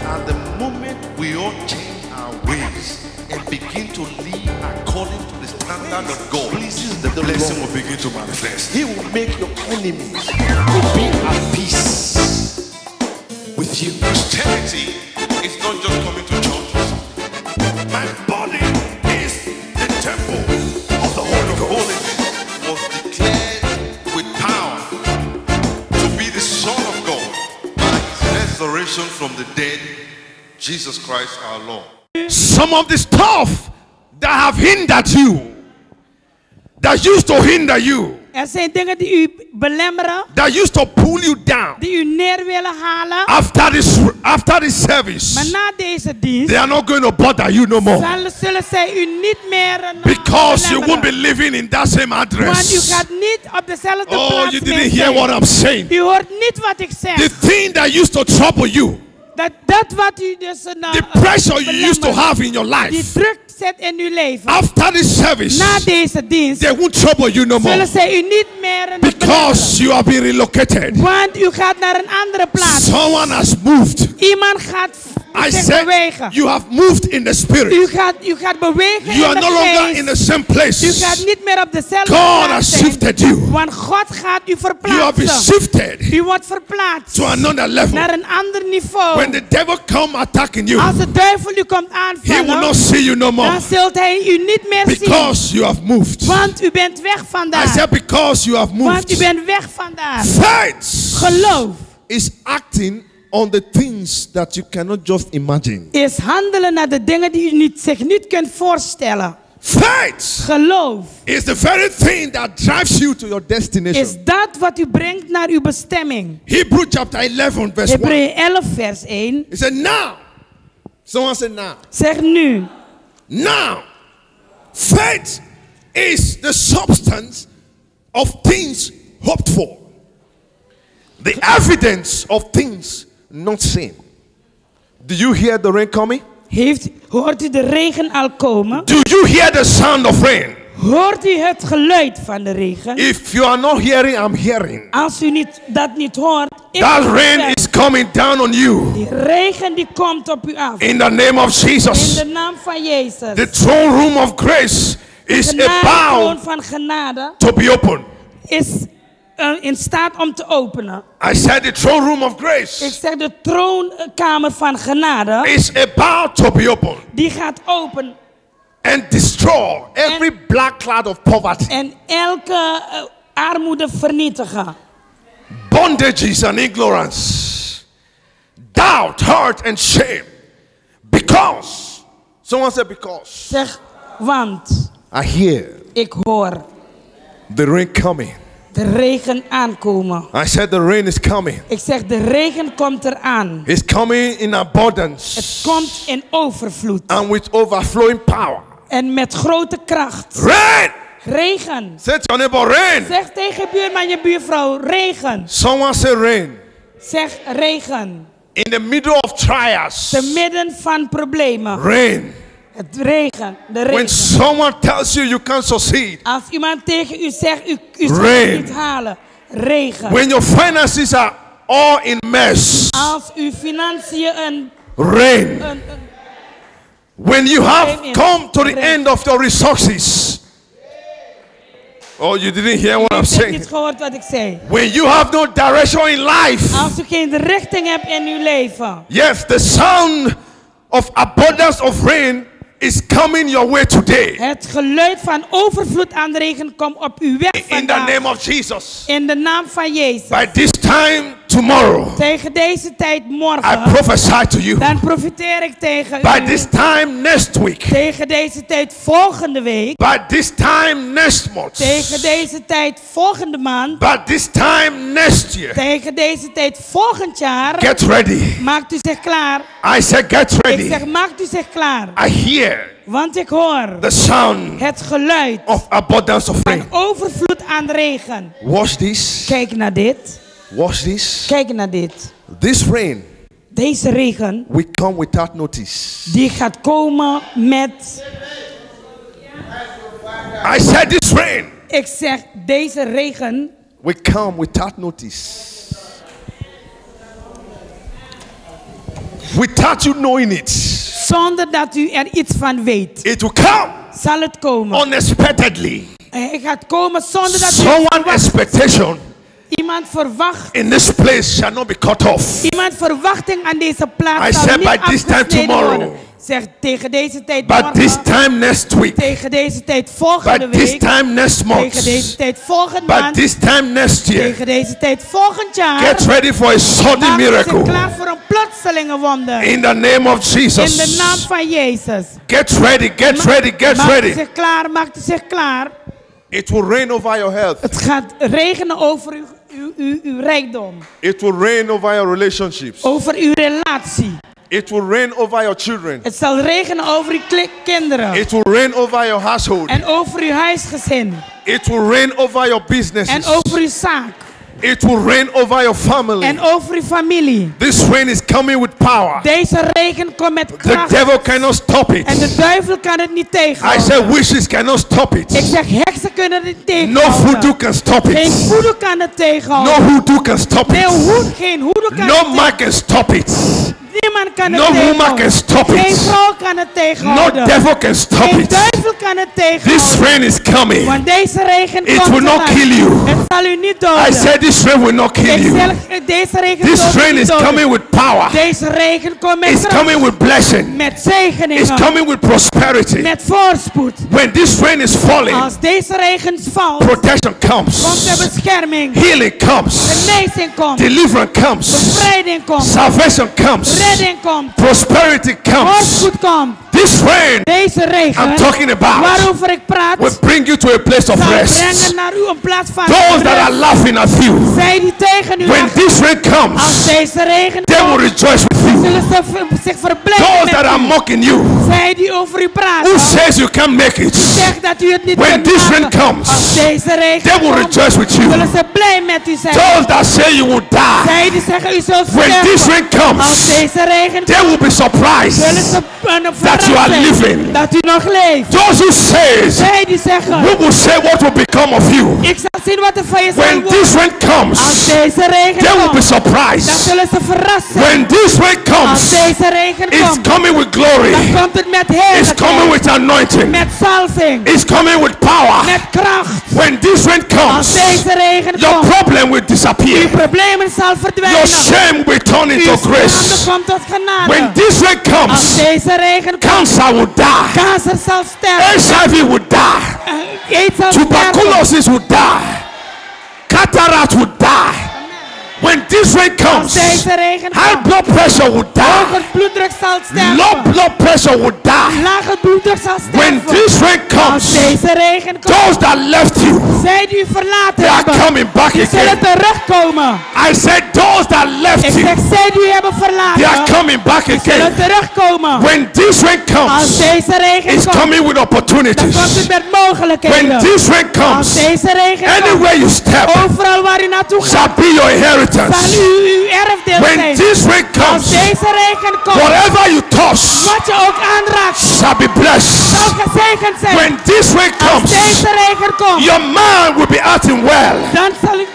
at the moment we all change our ways and begin to live according to the standard of God, the blessing will begin to manifest. He will make your enemies to be at peace with you. Christianity is not just coming to churches. My body is the temple of the Holy Ghost. Was declared with power to be the Son of God by his resurrection from the dead, Jesus Christ our Lord. Some of the stuff that have hindered you, that used to hinder you, zijn dingen die u belemmeren, that used to pull you down, die u neer willen halen. After this service, Maar na deze dienst, they are not going to bother you no more. zullen zij u niet meer Because you won't be living in that same address. Want u gaat niet op dezelfde plaats you meer didn't hear what I'm saying. U hoort niet wat ik zeg. The thing that used to trouble you, Dat wat u dus the pressure you used to have in your life, die druk zet in uw leven. after this service, Na deze dienst, they won't trouble you no more. Zullen zij u niet meer Because you have been relocated. Want u gaat naar een andere plaats. Someone has moved. Iemand gaat zich bewegen. You have moved in the spirit. U gaat bewegen you in are de no longer geest. in the same place. U gaat niet meer op dezelfde God plaats has zijn. shifted you. Want God gaat u verplaatsen. You have been shifted U wordt verplaatst to another level. Naar een ander niveau. When the devil come attacking you, als de duivel u komt aanvallen, he will not see you no more. Dan zult hij u niet meer because zien. You have moved. Want u bent weg vandaar. I said because you have moved. Want u bent weg vandaar. Faith Geloof is acting on the things that you cannot just imagine. Is handelen naar de dingen die u zich niet kunt voorstellen. Faith Geloof is the very thing that drives you to your destination. Is dat wat u brengt naar uw bestemming. Hebrew chapter 11 verse 1. Hebreeën 11 vers 1. He said now. Someone said now. Zeg nu. Now. Faith is the substance of things hoped for. The evidence of things not seen. Do you hear the rain coming? Hoort u de regen al komen? Do you hear the sound of rain? Hoort u het geluid van de regen? If you are not hearing, I'm hearing. Als u dat niet hoort, that rain is coming down on you. Die regen die komt op u af. In the name of Jesus. In de naam van Jezus. The throne room of grace is about van genade to be open. Is in staat om te openen. I said the throne room of grace. Ik zeg de troonkamer van genade. Is about to be open. Die gaat open. And destroy every black cloud of poverty. En elke armoede vernietigen. Bondages and ignorance. Doubt, hurt and shame. Because. Someone said because. Zeg want. I hear. Ik hoor. The rain coming. De regen aankomen. I said the rain is coming. Ik zeg de regen komt eraan. It's coming in abundance. Het komt in overvloed. And with overflowing power. En met grote kracht. Rain. Regen. Say to your neighbor, rain. Zeg tegen je buurman, je buurvrouw, regen. Someone say rain. Zeg regen. In the middle of trials. Te midden van problemen. Rain. Het regen, de regen. When someone tells you you can't succeed. Als iemand tegen u zegt, u zal het niet halen. Regen. When your finances are all in mess. Als uw financiën een rain. When you have come to the end of your resources. Oh, you didn't hear what I'm saying. Niet gehoord wat ik zei. When you have no direction in life. Als u geen richting hebt in uw leven. Yes, the sound of abundance of rain is coming your way today. Het geluid van overvloed aan regen komt op uw weg vandaag. In the name of Jesus. In de naam van Jezus. By this time tomorrow. Tegen deze tijd morgen. I prophesy to you. Dan profiteer ik tegen By u. this time next week. Tegen deze tijd volgende week. By this time next month. Tegen deze tijd volgende maand. By this time next year. Tegen deze tijd volgend jaar. Get ready. Maakt u zich klaar. I said get ready. Ik zeg maakt u zich klaar. I hear. Want ik hoor the sound het geluid of abundance of rain. Van overvloed aan regen. Watch this. Kijk naar dit. Watch this. Kijk naar dit. This rain. Deze regen. We come without notice. Die gaat komen met. I said this rain. Ik zeg deze regen. We come without notice. without you knowing it. Zonder dat u er iets van weet. It will come Zal het komen. unexpectedly. Het gaat komen zonder dat u het Someone's verwacht. expectation Iemand verwacht. in this place shall not be cut off. Iemand verwachting aan deze I plaats zal said niet by this time afgesneden tomorrow. worden. Zeg tegen deze tijd But this morgen. time next week. Tegen deze tijd volgende By this week. time next Tegen month. deze tijd volgende By maand. this time next year. Tegen deze tijd volgend jaar. Get ready for a sudden Maak zich miracle. klaar voor een plotselinge wonder. In the name of In de naam Jesus. van Jezus. Get ready, get ready, get Maakt u ready. zich klaar, maakt u zich klaar. It will rain over your health. Het gaat regenen over uw rijkdom. It will rain over your relationships. Over uw relatie. It will rain over your children. Het zal regenen over uw kinderen. It will rain over your household. En over uw huisgezin. It will rain over your En businesses. over uw zaak. It will rain over your family. En over uw familie. This rain is coming with power. Deze regen komt met The kracht. devil cannot stop En it. de duivel kan het niet I tegenhouden. said wishes cannot stop Ik it. zeg heksen kunnen het niet No voodoo tegenhouden. can stop Geen it. voodoo kan het No tegenhouden. hoodoo can stop Nee, it. geen hoedel kan No het man can stop it. Niemand kan het No woman tegenhouden. can stop Geen it. vrouw kan het No tegenhouden. devil can stop Geen it. duivel kan het This tegenhouden. rain is coming. Want deze regen It komt will not eraan. kill you. Het zal u niet I doden. said this rain will not kill Ik you. zeg, deze regen This zal u rain niet is doden. coming with power. Deze regen komt met It's kracht. coming with blessing. Met It's zegeningen. coming with prosperity. Met voorspoed. When this rain is falling, Als deze regen valt, protection comes. komt er bescherming. Healing comes. Genezing komt. Deliverance comes. Bevrijding komt. Salvation comes. Redding komt. Prosperity comes. Voorspoed komt. This rain Deze regen, I'm talking about waarover ik praat, will bring you to a place of zal rest. brengen naar u een plaats van Those that are rust. laughing at you, Zij die tegen u when lachen, this rain als comes, deze regen they will komt, rejoice with you. zullen ze zich verblijden Those met that are u. mocking you, Zij die over u praten, who says you can't make it, zegt dat u het niet when kunt this rain maken. comes, Als deze regen they will komt, rejoice with you. zullen ze blij met u zijn. Those that say you will die, Zij die zeggen u zult when this sterven. rain Als comes, deze regen they komt, will be zullen surprised ze that you are verrast zijn living. dat u nog leeft. Those who says, Zij die zeggen, who will say what will become of you, ik zal zien wat er van je zal when worden. this rain Als comes, deze regen they will be komt, dan surprised. zullen ze verrast zijn. When this rain Als comes, deze regen it's komt, coming with glory. dan komt het met It's coming heerlijkheid, with anointing. met salving, It's coming with power. met kracht. When this rain Als comes, deze regen your komt, problem will uw disappear. problemen zal Your verdwijnen. shame will turn Uw into schande grace. komt tot genade. When this rain Als comes, deze regen komt, cancer will die. kanker zal sterven. HIV will die. AIDS zal sterven. Tuberculosis will die. Cataract will die. When this rain Als comes, deze regen high komt, blood pressure will die. hoge bloeddruk zal Low sterven. blood pressure will die. Lage bloeddruk zal When sterven. this rain Als comes, deze regen komt, those that left you, zij die u verlaten they are hebben, coming back die zullen again. terugkomen. I said those that left Ik you, zeg, zij die u hebben they are verlaten, coming back die zullen again. terugkomen. When this rain Als comes, deze regen it's komt, coming with dan komt opportunities. het met When mogelijkheden. this rain Als comes, deze regen komt, anywhere you step overal waar u naartoe shall gaat, be your zal inheritance. uw erfdeel When zijn. this rain Als comes, deze regen komt, whatever you touch wat je ook aanraakt, shall be blessed. zal gezegend zijn. When this rain Als comes, deze regen komt, your mind will be acting well. dan zal u,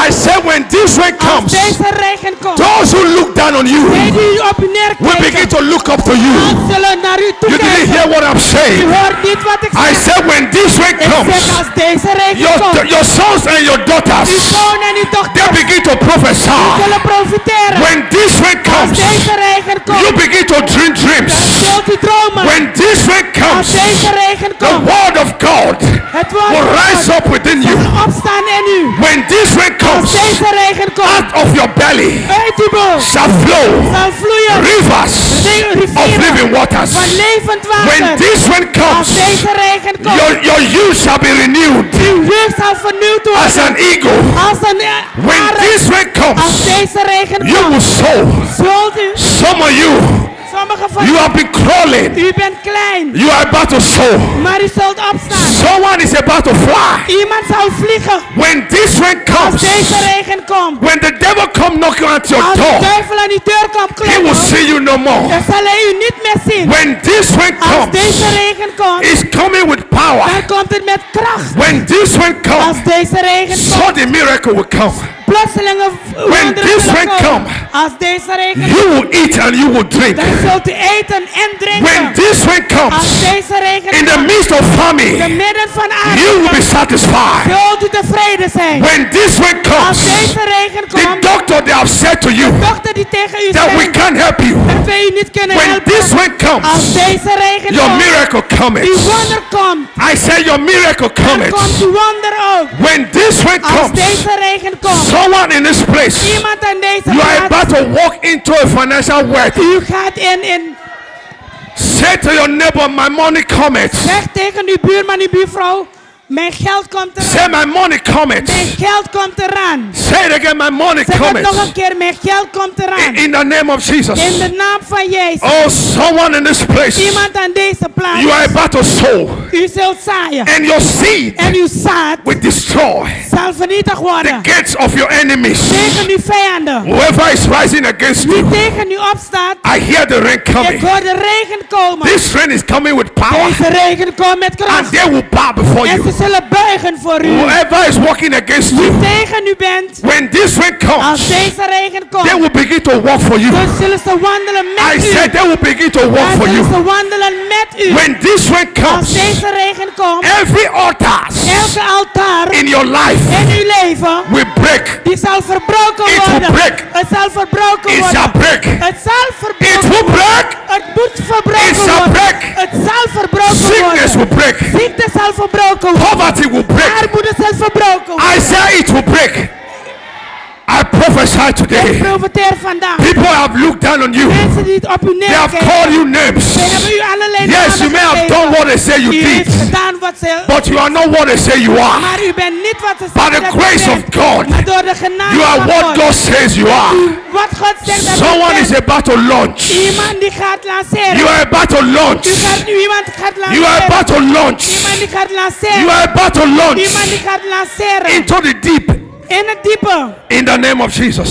I said when this rain als comes, deze regen komt, those who look down on you zij die op u will begin neerkijken, to look up to you. dan zullen naar u You didn't hear toekijken. what I'm U saying. hoort niet wat ik I zeg. said when this rain Ik zeg, comes, als deze regen komt, your sons and your uw daughters, zoon en uw they dochter begin to prophesy. zullen profiteren. When this rain Als comes, deze regen you komt, begin to dream dan dreams. zult u dromen. When this rain Als comes, deze regen the komt, word of God het woord will van rise God up within you. zal opstaan in u. When this rain Als comes, deze regen komt, out of your belly uit uw mond shall flow zal vloeien rivers of living rivieren waters. van levend When water. this rain Als comes, deze regen komt, your youth shall be renewed uw jeugd zal vernieuwd as worden. an eagle. Als een When arend. this rain Als comes, deze regen you will komt, sow. zult u, Some of you, sommigen van you have been crawling. u bent klein, You are about to sow. maar u zult opstaan. Someone is about to fly. Iemand zal vliegen. When this rain Als comes, deze regen komt, when the devil come knocking at your als de door, duivel aan uw deur komt he will kloppen, see you no more. dan zal hij u niet meer zien. When this rain Als comes, deze regen komt, it's coming with power. dan komt het met kracht. When this rain Als comes, deze regen so komt, the miracle will come. plotselinge When this rain come, als deze regen you will eat and you will drink. dan zult u eten en drinken. When this rain comes, Als deze regen in the komt, midst of in famine, het midden van you will be armoede, satisfied. zult u tevreden zijn. When this rain Als comes, deze regen the komt, doctor they have said to you de dokter die tegen u that we zegt can't help you. dat wij u niet kunnen When helpen. this rain Als comes, deze regen your komt, miracle cometh. uw wonder komt. I say your miracle Dan cometh. komt uw wonder ook. When this rain Als comes, deze regen komt, someone in this place, iemand aan deze you are plaats, about to walk into a financial wealth. u gaat in. Say to your neighbor, my money cometh. Zeg tegen uw buurman, uw buurvrouw, mijn geld komt Say eraan. my money cometh. Mijn geld komt eraan. Say it again, my money Zeg het nog cometh. een keer, mijn geld komt eraan. In the name of Jesus. In de naam van Jezus. Oh, someone in this place, Iemand aan deze plaats. you are about to sow, U zult zaaien. and your seed En uw zaad will destroy zal vernietigd the worden. gates of your enemies. Tegen uw vijanden. Whoever is rising against Wie you, tegen u opstaat. I hear the rain Ik coming. hoor de regen komen. This rain is coming with power, Deze regen komt met and kracht. they will bow before En ze you. zullen buigen voor u. Whoever is walking against Wie you, tegen u bent. when this rain Als comes, deze regen they komt. will begin to walk for you. Dan zullen ze wandelen I met u. said they will begin to walk Dan for zullen you. ze wandelen met u. When this rain Als comes, deze regen komt. every altar Elke altaar in your life in uw leven. will break. Die zal verbroken It will worden. break. Het zal verbroken It worden. shall break. Het zal It verbroken will worden. break. Het moet verbroken It shall worden. break. Het zal verbroken Sickness will worden. break. Ziekte zal verbroken worden. Poverty will break. Armoede zal verbroken worden. I say it will break. I prophesy Ik today. profiteer vandaag. People have looked down on you. Mensen die het op u They have neerkijken. called you names. Ze hebben u allerlei Yes, namen you may have gegeven. done what they say you U heeft did, gedaan wat ze... but you are not what they say you are. Maar u bent niet wat ze By zeggen the dat u grace of bent. God, Maar door de genade you are van what God. God says you are. Wat God zegt dat u Someone bent. is about to launch. Iemand die gaat lanceren. You are about to launch. Iemand gaat lanceren. You are about to launch. Iemand die gaat lanceren. You are about to launch Iemand die gaat lanceren. into the deep In het diepe. in the name of Jesus.